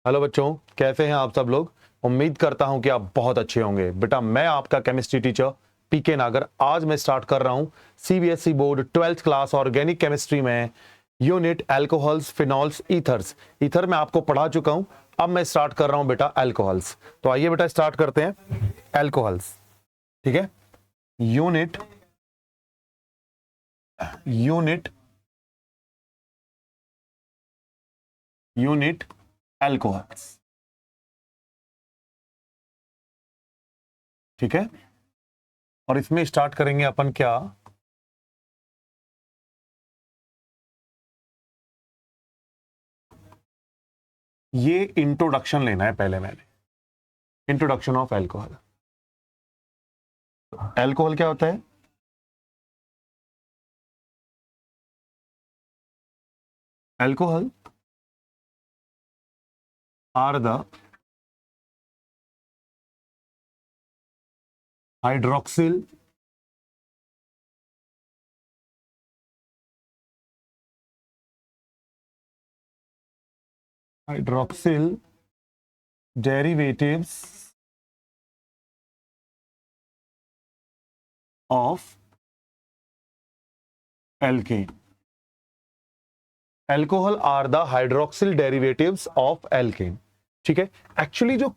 Hello बच्चों, कैसे हैं आप सब लोग। उम्मीद करता हूं कि आप बहुत अच्छे होंगे। बेटा मैं आपका केमिस्ट्री टीचर पीके नागर आज मैं स्टार्ट कर रहा हूं CBSE board 12th class organic chemistry में unit alcohols phenols ethers. Ether मैं आपको पढ़ा चुका हूं, अब मैं स्टार्ट कर रहा हूं बेटा अल्कोहल्स। तो आइए बेटा स्टार्ट करते हैं अल्कोहल्स। ठीक है, यूनिट यूनिट यूनिट अल्कोहल्स। ठीक है, और इसमें स्टार्ट करेंगे अपन क्या, ये इंट्रोडक्शन लेना है पहले। मैंने इंट्रोडक्शन ऑफ अल्कोहल। अल्कोहल क्या होता है? Alcohol are the hydroxyl hydroxyl derivatives of alkane. Alcohol are the hydroxyl derivatives of alkane. ठीक है, एक्चुअली जो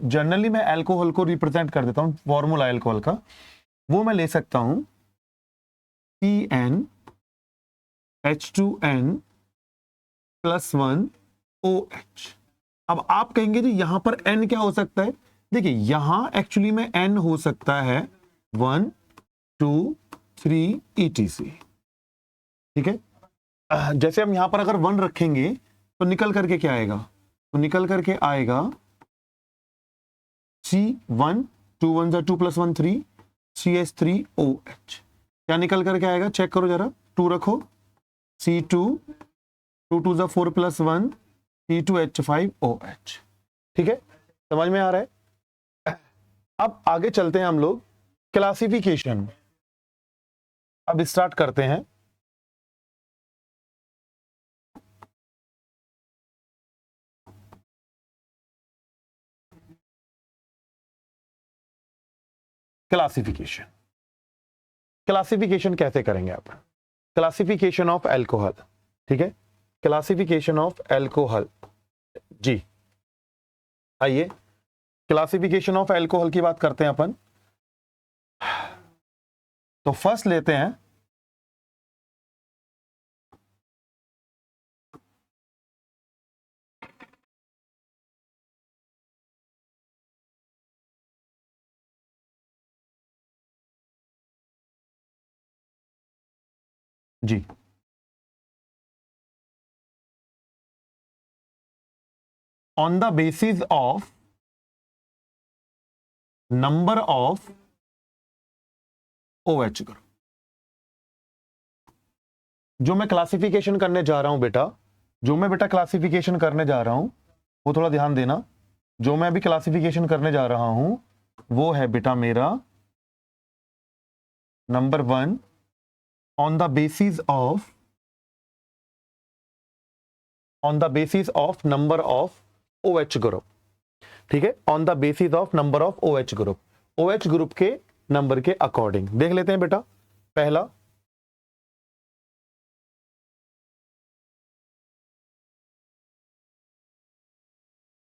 जनरली मैं अल्कोहल को रिप्रेजेंट कर देता हूं, फॉर्मूला अल्कोहल का वो मैं ले सकता हूं CnH2n+1OH। अब आप कहेंगे जी यहां पर n क्या हो सकता है? देखिए यहां एक्चुअली में n हो सकता है 1 2 3 ETC। ठीक है, जैसे हम यहां पर अगर 1 रखेंगे तो निकल करके क्या आएगा? तो निकल करके आएगा C1 2 1 2 + 1 3 CH3OH। क्या निकल करके आएगा? चेक करो जरा, 2 रखो C2 2 2 4 + 1 C2H5OH। ठीक है, समझ में आ रहा है? अब आगे चलते हैं हम लोग क्लासिफिकेशन। अब स्टार्ट करते हैं क्लासिफिकेशन। क्लासिफिकेशन कैसे करेंगे आप? Classification of alcohol. ठीक है, क्लासिफिकेशन ऑफ अल्कोहल। जी आइए क्लासिफिकेशन ऑफ अल्कोहल की बात करते हैं अपन। तो फर्स्ट लेते हैं जी on the basis of number of OH group. जो मैं क्लासिफिकेशन करने जा रहा हूं बेटा, जो मैं बेटा क्लासिफिकेशन करने जा रहा हूं वो थोड़ा ध्यान देना। जो मैं अभी क्लासिफिकेशन करने जा रहा हूं वो है बेटा मेरा number 1 on the basis of number of OH group. ठीक है, on the basis of number of OH group, OH group के नंबर के अकॉर्डिंग देख लेते हैं बेटा। पहला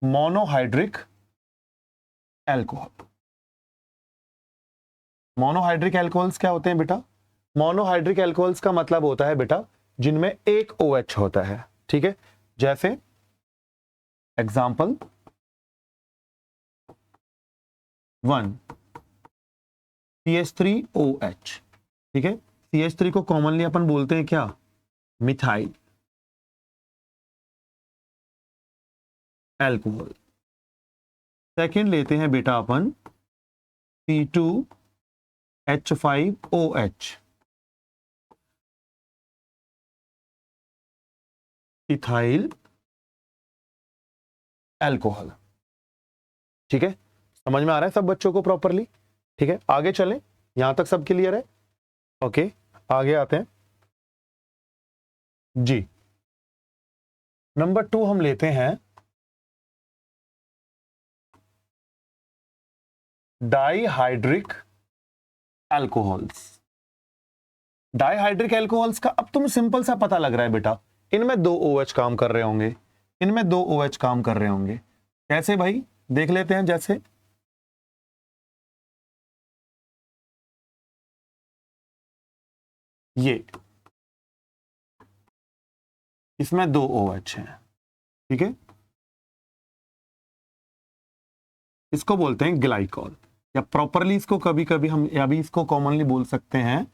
मोनोहाइड्रिक एल्कोहल। मोनोहाइड्रिक एल्कोहल्स क्या होते हैं बेटा? मोनोहाइड्रिक एल्कोहल्स का मतलब होता है बेटा जिनमें एक OH होता है। ठीक है, जैसे एग्जांपल 1 CH3OH। ठीक है, CH3 को कॉमनली अपन बोलते हैं क्या? Methyl alcohol. सेकेंड लेते हैं बेटा अपन C2H5OH इथाइल एल्कोहल। ठीक है, समझ में आ रहा है सब बच्चों को प्रॉपरली? ठीक है, आगे चलें, यहां तक सब क्लियर है? ओके, आगे आते हैं जी। नंबर 2 हम लेते हैं डाइहाइड्रिक एल्कोहल्स। डाइहाइड्रिक एल्कोहल्स का अब तुम्हें सिंपल सा पता लग रहा है बेटा, इनमें दो OH काम कर रहे होंगे, इनमें दो OH काम कर रहे होंगे। कैसे भाई, देख लेते हैं। जैसे ये, इसमें दो OH हैं, ठीक है, इसको बोलते हैं ग्लाइकॉल, या प्रॉपरली इसको कभी कभी हम या भी इसको कॉमनली बोल सकते हैं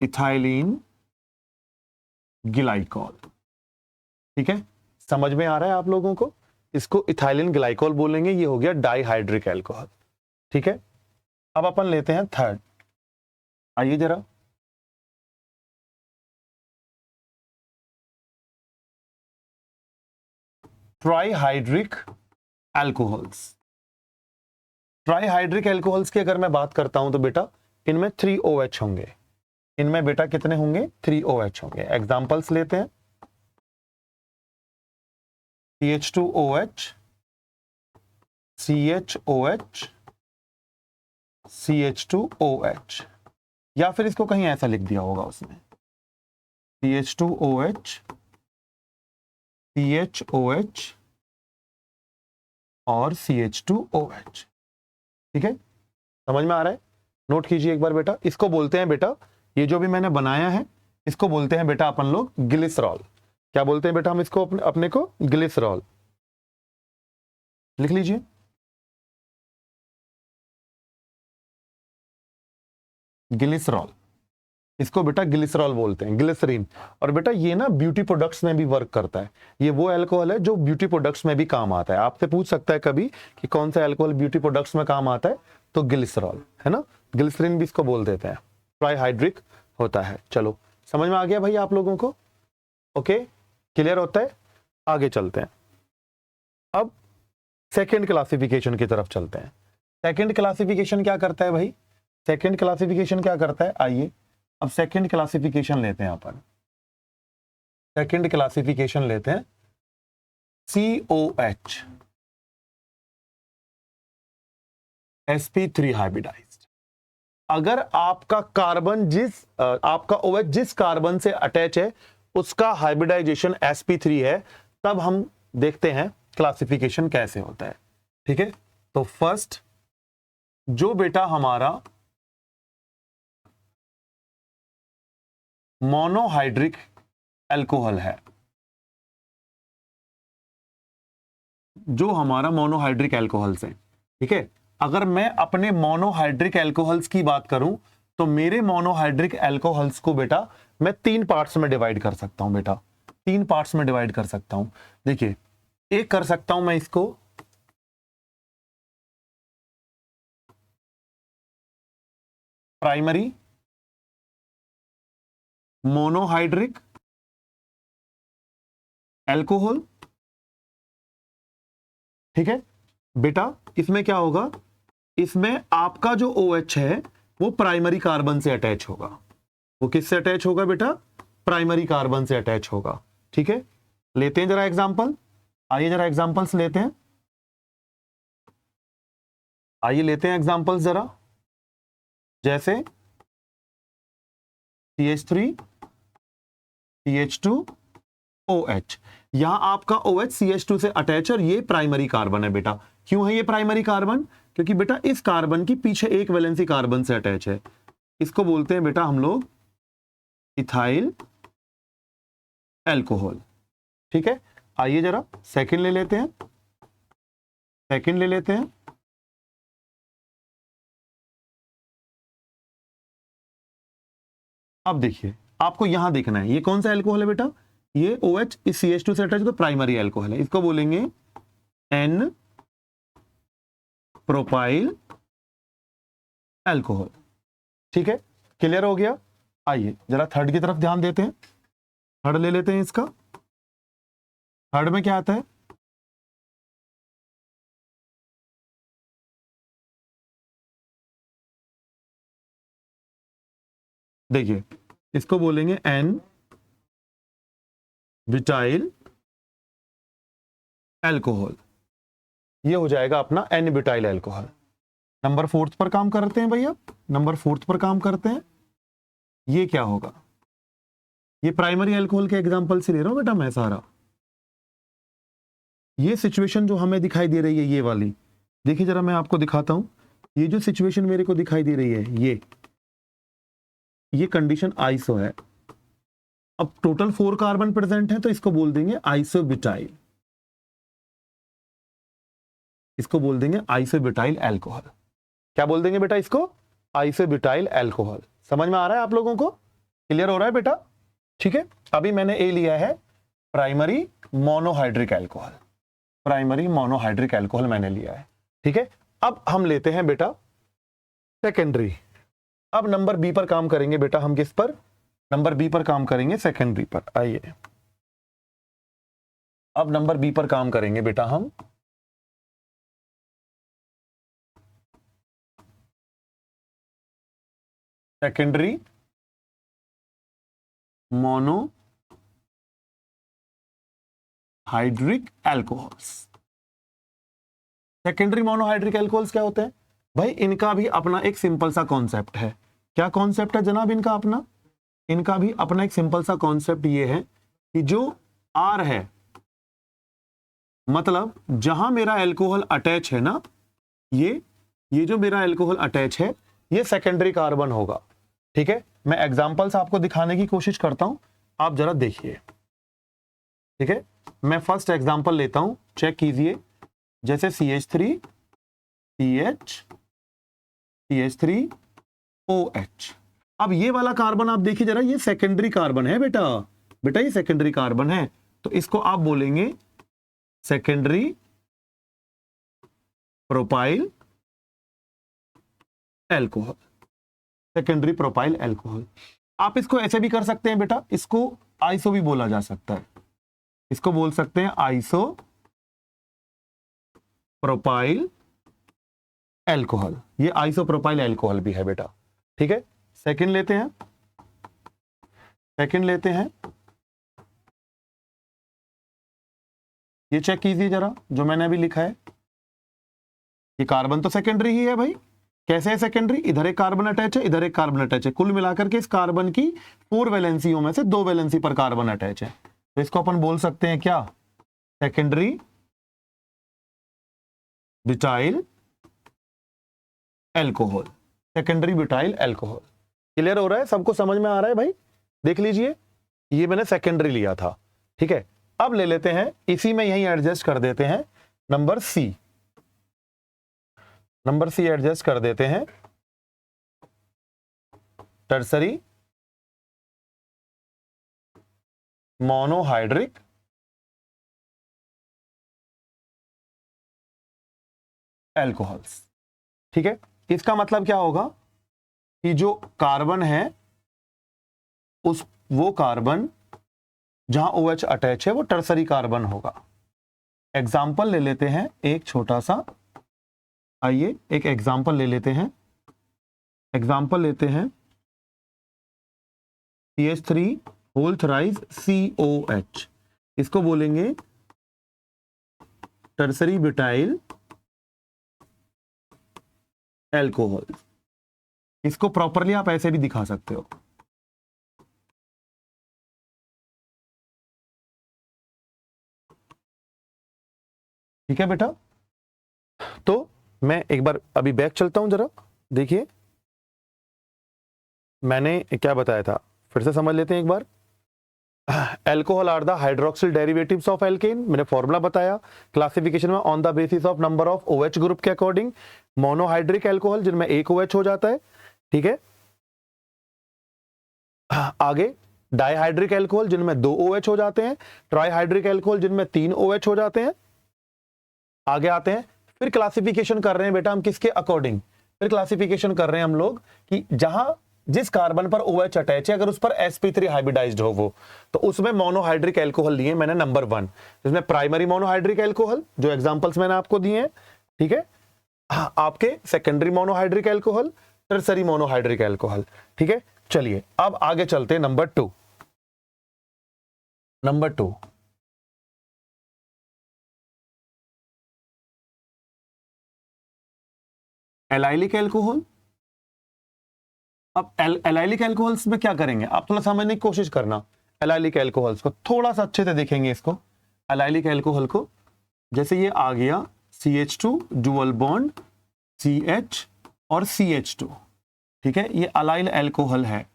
इथाइलिन ग्लाइकॉल। ठीक है, समझ में आ रहा है आप लोगों को? इसको इथाइलिन ग्लाइकॉल बोलेंगे, ये हो गया डाइहाइड्रिक एल्कोहल। ठीक है, अब अपन लेते हैं थर्ड। आइए जरा, ट्राइहाइड्रिक एल्कोहल्स। ट्राइहाइड्रिक एल्कोहल्स की अगर मैं बात करता हूं तो बेटा इनमें 3 OH होंगे। इनमें बेटा कितने होंगे? 3 OH होंगे। एग्जांपल्स लेते हैं, CH2OH, CHOH, CH2OH, या फिर इसको कहीं ऐसा लिख दिया होगा उसमें, CH2OH, CHOH और CH2OH। ठीक है, समझ में आ रहा है? नोट कीजिए एक बार बेटा। इसको बोलते हैं बेटा, ये जो भी मैंने बनाया है इसको बोलते हैं बेटा अपन लोग ग्लिसरॉल। क्या बोलते हैं बेटा हम इसको? अपने को ग्लिसरॉल। लिख लीजिए, ग्लिसरॉल। इसको बेटा ग्लिसरॉल बोलते हैं, ग्लिसरीन। और बेटा ये ना ब्यूटी प्रोडक्ट्स में भी वर्क करता है। ये वो अल्कोहल है जो ब्यूटी प्रोडक्ट्स में भी काम आता है। आपसे पूछ सकता है कभी कि कौन सा अल्कोहल ब्यूटी प्रोडक्ट्स में काम आता है, तो ग्लिसरॉल है ना, ग्लिसरीन भी इसको बोल देते हैं। ट्राइहाइड्रिक होता है। चलो, समझ में आ गया भाई आप लोगों को? ओके, क्लियर होता है? आगे चलते हैं, अब सेकेंड क्लासिफिकेशन की तरफ चलते हैं। सेकेंड क्लासिफिकेशन क्या करता है भाई? सेकेंड क्लासिफिकेशन क्या करता है? आइए अब सेकेंड क्लासिफिकेशन लेते हैं अपन। सेकेंड क्लासिफिकेशन लेते हैं COH, sp3 हाइब्रिडाइज्ड। अगर आपका कार्बन आपका OH जिस कार्बन से अटैच है उसका हाइब्रिडाइजेशन sp3 है, तब हम देखते हैं क्लासिफिकेशन कैसे होता है। ठीक है, तो फर्स्ट जो बेटा हमारा मोनोहाइड्रिक एल्कोहल है, जो हमारा मोनोहाइड्रिक एल्कोहल्स है, ठीक है, अगर मैं अपने मोनोहाइड्रिक एल्कोहल्स की बात करूं तो मेरे मोनोहाइड्रिक एल्कोहल्स को बेटा मैं 3 पार्ट्स में डिवाइड कर सकता हूं। बेटा 3 पार्ट्स में डिवाइड कर सकता हूं। देखिए, एक कर सकता हूं मैं इसको प्राइमरी मोनोहाइड्रिक एल्कोहल। ठीक है बेटा, इसमें क्या होगा? इसमें आपका जो OH है वो प्राइमरी कार्बन से अटैच होगा। वो किससे अटैच होगा बेटा? प्राइमरी कार्बन से अटैच होगा। ठीक है, लेते हैं जरा एग्जांपल। आइए जरा एग्जांपल्स लेते हैं। आइए लेते हैं एग्जांपल्स जरा। जैसे CH3 CH2 OH। यहां आपका OH CH2 से अटैच और ये प्राइमरी कार्बन है बेटा। क्यों है ये प्राइमरी कार्बन? क्योंकि बेटा इस कार्बन की पीछे एक वैलेंसी कार्बन से अटैच है। इसको बोलते हैं बेटा हम लोग इथाइल एल्कोहल। ठीक है, आइए जरा सेकंड ले लेते हैं। सेकंड ले लेते हैं। अब देखिए, आपको यहां देखना है ये कौन सा एल्कोहल है बेटा? ये OH इस CH2 से अटैच तो प्राइमरी एल्कोहल है। इसको बोलेंगे N प्रोपाइल एल्कोहल। ठीक है, क्लियर हो गया? आइए जरा थर्ड की तरफ ध्यान देते हैं। थर्ड ले लेते हैं इसका। थर्ड में क्या आता है? देखिए, इसको बोलेंगे N ब्यूटाइल एल्कोहल। ये हो जाएगा अपना एन ब्यूटाइल एल्कोहल। नंबर 4 पर काम करते हैं भैया, नंबर 4 पर काम करते हैं। ये क्या होगा, ये प्राइमरी अल्कोहल के एग्जांपल से ले रहा हूं बेटा मैं सारा। ये सिचुएशन जो हमें दिखाई दे रही है ये वाली, देखिए जरा मैं आपको दिखाता हूं। ये जो सिचुएशन मेरे को दिखाई दे रही है ये कंडीशन आइसो है। अब टोटल 4 कार्बन प्रेजेंट है तो इसको बोल देंगे आइसोब्यूटाइल, इसको बोल देंगे आइसोब्यूटाइल अल्कोहल। क्या बोल देंगे बेटा इसको, आइसोब्यूटाइल अल्कोहल। समझ में आ रहा है आप लोगों को, क्लियर हो रहा है बेटा? ठीक है, अभी मैंने ए लिया है primary monohydric alcohol, primary monohydric alcohol मैंने लिया है। ठीक है, अब हम लेते हैं बेटा सेकेंडरी। अब नंबर बी पर काम करेंगे बेटा हम, किस पर, नंबर बी पर काम करेंगे, सेकेंडरी पर। आइए अब नंबर बी पर काम करेंगे बेटा हम। Secondary monohydric alcohols. Secondary monohydric alcohols क्या होते हैं भाई? इनका भी अपना एक सिंपल सा कॉन्सेप्ट है। क्या कॉन्सेप्ट है जनाब इनका अपना? इनका भी अपना एक सिंपल सा कॉन्सेप्ट ये है कि जो आर है, मतलब जहां मेरा अल्कोहल अटैच है ना, ये जो मेरा अल्कोहल अटैच है ये सेकेंडरी कार्बन होगा। ठीक है, मैं एग्जांपल्स आपको दिखाने की कोशिश करता हूं, आप जरा देखिए। ठीक है, मैं फर्स्ट एग्जांपल लेता हूं, चेक कीजिए। जैसे CH3 CH CH3OH। अब ये वाला कार्बन आप देखिए जरा, ये सेकेंडरी कार्बन है बेटा, बेटा ये सेकेंडरी कार्बन है, तो इसको आप बोलेंगे secondary propyl alcohol, secondary propyl alcohol. आप इसको ऐसे भी कर सकते हैं बेटा, इसको आइसो भी बोला जा सकता है, इसको बोल सकते हैं आइसो प्रोपाइल एल्कोहल, ये आइसो प्रोपाइल एल्कोहल भी है बेटा। ठीक है, सेकंड लेते हैं, सेकंड लेते हैं। ये चेक कीजिए जरा जो मैंने अभी लिखा है, ये कार्बन तो सेकेंडरी ही है भाई। कैसे है सेकेंडरी? इधर एक कार्बन अटैच है, इधर एक कार्बन अटैच है, कुल मिलाकर के इस कार्बन की 4 वैलेंसियों में से 2 वैलेंसी पर कार्बन अटैच है, तो इसको अपन बोल सकते हैं क्या, secondary butyl alcohol, secondary butyl alcohol. Clear हो रहा है? सबको समझ में आ रहा है भाई? देख लीजिए, ये मैंने सेकेंडरी लिया था। ठीक है, अब ले लेते हैं, इसी में यही एडजस्ट कर देते हैं number C, number C adjust कर देते हैं, टर्सरी मोनोहाइड्रिक एल्कोहल्स। ठीक है, इसका मतलब क्या होगा कि जो कार्बन है उस वो कार्बन जहां OH अटैच है वो टर्सरी कार्बन होगा। एग्जाम्पल ले लेते हैं एक छोटा सा, आइए एक एग्जाम्पल ले लेते हैं, एग्जाम्पल लेते हैं CH3 होल थ्राइस COH, इसको बोलेंगे टर्सरी ब्यूटाइल एल्कोहल। इसको प्रॉपरली आप ऐसे भी दिखा सकते हो। ठीक है बेटा, तो मैं एक बार अभी बैक चलता हूं, जरा देखिए मैंने क्या बताया था, फिर से समझ लेते हैं एक बार। Alcohol are the hydroxyl derivatives of alkane, मैंने फॉर्मूला बताया। क्लासिफिकेशन में on the basis of number of OH group के अकॉर्डिंग। मोनोहाइड्रिक एल्कोहल जिनमें एक OH हो जाता है। ठीक है, आगे डाइहाइड्रिक एल्कोहल जिनमें 2 OH हो जाते हैं। ट्राइहाइड्रिक एल्कोहल जिनमें 3 OH हो जाते हैं। आगे आते हैं, फिर क्लासिफिकेशन कर रहे हैं बेटा हम किसके अकॉर्डिंग, फिर क्लासिफिकेशन कर रहे हैं हम लोग कि जहां जिस कार्बन पर OH अटैच है अगर उस पर sp3 हाइब्रिडाइज्ड हो वो, तो उसमें मोनोहाइड्रिक एल्कोहल लिए मैंने नंबर 1, जिसमें प्राइमरी मोनोहाइड्रिक एल्कोहल जो एग्जांपल्स मैंने आपको दिए हैं। ठीक है, आपके secondary monohydric alcohol, tertiary monohydric alcohol. ठीक है, चलिए अब आगे चलते हैं नंबर 2। Number 2 allylic alcohol. अब एलाइलिक एल्कोहल्स में क्या करेंगे, आप थोड़ा समझने की कोशिश करना। एलाइलिक एल्कोहल्स को थोड़ा सा अच्छे से देखेंगे इसको। एलाइलिक एल्कोहल को जैसे ये आ गया CH2 डुअल बॉन्ड CH और CH2, ठीक है, ये अलाइल एल्कोहल है।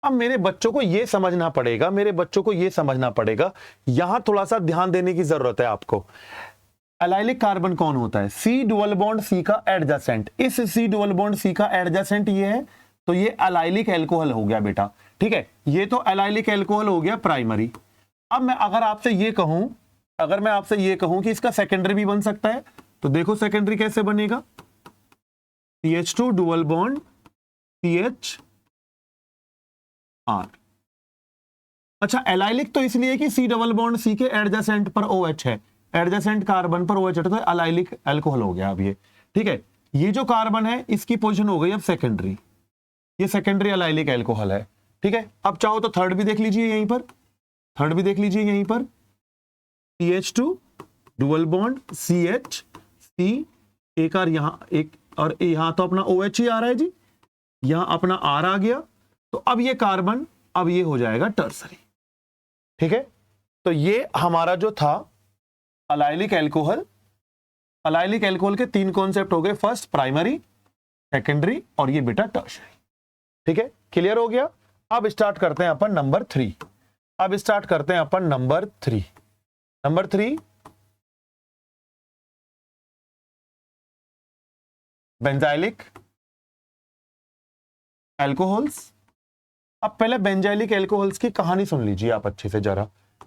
अब मेरे बच्चों को ये समझना पड़ेगा, यहां थोड़ा सा ध्यान देने की जरूरत है आपको। एलाइलिक कार्बन कौन होता है? C डुअल बॉन्ड C का एडजेसेंट। इस C डुअल बॉन्ड C का एडजेसेंट ये है, तो ये एलाइलिक एल्कोहल हो गया बेटा, ठीक है। ये तो एलाइलिक एल्कोहल हो गया प्राइमरी। अब मैं अगर आपसे ये कहूं कि इसका सेकेंडरी भी बन सकता है, तो देखो सेकेंडरी कैसे बनेगा। CH2 dual bond CH R। अच्छा, एलाइलिक तो इसलिए कि C डबल बॉन्ड C के एडजेसेंट पर OH है, एडजेसेंट कार्बन पर OH है, तो एलाइलिक एल्कोहल हो गया अब ये, ठीक है। ये जो कार्बन है इसकी पोजीशन हो गई अब सेकेंडरी, ये सेकेंडरी एलाइलिक एल्कोहल है, ठीक है। अब चाहो तो थर्ड भी देख लीजिए यहीं पर, CH2 dual bond CH C, एक और यहां एक, और यहां तो अपना OH ही आ रहा है जी, यहां अपना R आ गया, तो अब ये कार्बन अब ये हो जाएगा टर्सरी, ठीक है। तो ये हमारा जो था एलाइलिक एल्कोहल के 3 कॉन्सेप्ट हो गए, फर्स्ट प्राइमरी, सेकेंडरी और ये बेटा टर्सरी, ठीक है। क्लियर हो गया। अब स्टार्ट करते हैं अपन नंबर 3। Number 3 benzylic alcohols. अब पहले बेंजाइलिक एल्कोहल्स की कहानी सुन लीजिए आप अच्छे से जरा।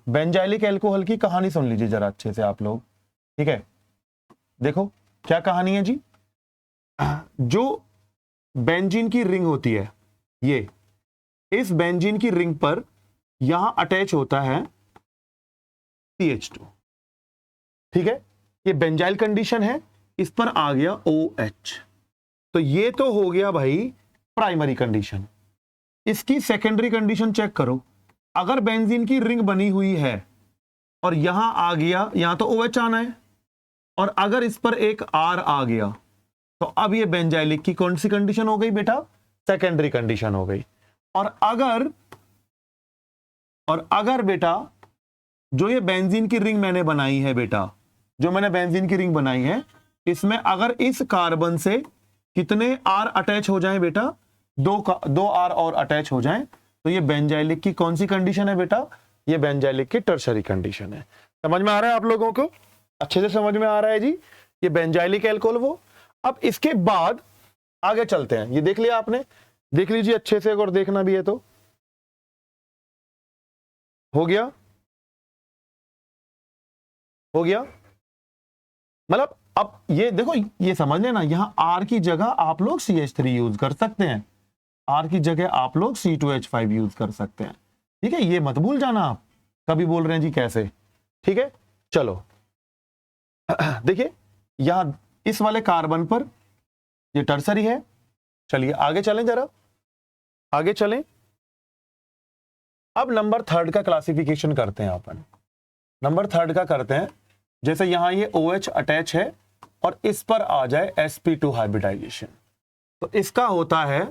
बेंजाइलिक एल्कोहल की कहानी सुन लीजिए जरा अच्छे से आप लोग, ठीक है। देखो क्या कहानी है जी। जो बेंजीन की रिंग होती है, ये इस बेंजीन की रिंग पर यहां अटैच होता है CH2, ठीक है। ये बेंजाइल कंडीशन है, इस पर आ गया OH, तो ये तो हो गया भाई प्राइमरी कंडीशन। इसकी सेकेंडरी कंडीशन चेक करो। अगर बेंजीन की रिंग बनी हुई है और यहां आ गया, यहां तो OH आना है, और अगर इस पर एक R आ गया, तो अब ये बेंजाइलिक की कौन सी कंडीशन हो गई बेटा? सेकेंडरी कंडीशन हो गई। और अगर बेटा जो ये बेंजीन की रिंग मैंने बनाई है बेटा, इसमें अगर इस कार्बन से कितने R अटैच हो जाएं बेटा? 2 R और अटैच हो जाएं, तो ये बेंजाइलिक की कौन सी कंडीशन है बेटा? ये बेंजाइलिक की टर्शरी कंडीशन है। समझ में आ रहा है आप लोगों को? अच्छे से समझ में आ रहा है जी, ये बेंजाइलिक एल्कोहल वो। अब इसके बाद आगे चलते हैं। ये देख लिया आपने, देख लीजिए अच्छे से, अगर देखना भी है तो। हो गया मतलब अब ये देखो, ये समझ लेना, यहां R की जगह आप लोग CH3 यूज कर सकते हैं, R की जगह आप लोग C2H5 यूज कर सकते हैं, ठीक है। ये मत भूल जाना आप, कभी बोल रहे हैं जी कैसे, ठीक है। चलो देखिए, यहां इस वाले कार्बन पर ये टर्सरी है। चलिए आगे चलें, जरा आगे चलें। अब नंबर 3 का क्लासिफिकेशन करते हैं अपन। नंबर 3 का करते हैं, जैसे यहां ये OH अटैच है और इस पर आ जाए sp2 हाइब्रिडाइजेशन, तो इसका होता है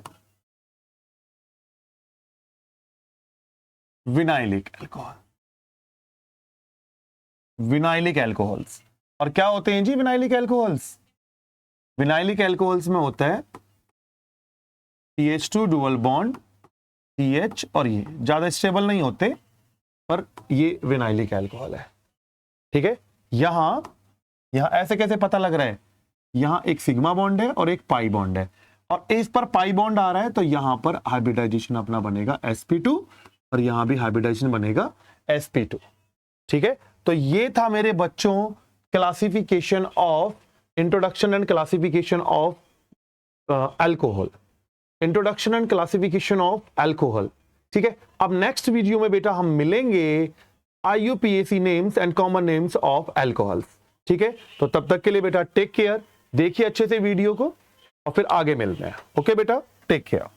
विनाइलिक एल्कोहल्स। और क्या होते हैं जी विनाइलिक एल्कोहल्स? विनाइलिक एल्कोहल्स में होता है CH2 डुअल बॉन्ड CH, और ये ज्यादा स्टेबल नहीं होते, पर ये विनाइलिक एल्कोहल है, ठीक है। यहां ऐसे कैसे पता लग रहा है? यहां एक सिग्मा बॉन्ड है और एक पाई बॉन्ड है, और इस पर पाई बॉन्ड आ रहा है, तो यहां पर हाइब्रिडाइजेशन अपना बनेगा sp2, और यहां भी हाइब्रिडाइजेशन बनेगा sp2, ठीक है। तो ये था मेरे बच्चों classification of, introduction and classification of alcohol, ठीक है। अब नेक्स्ट वीडियो में बेटा हम मिलेंगे IUPAC names and common names of alcohols, ठीक है। तो तब तक के लिए बेटा टेक केयर, देखिए अच्छे से वीडियो को, और फिर आगे मिलते हैं। ओके बेटा, टेक केयर।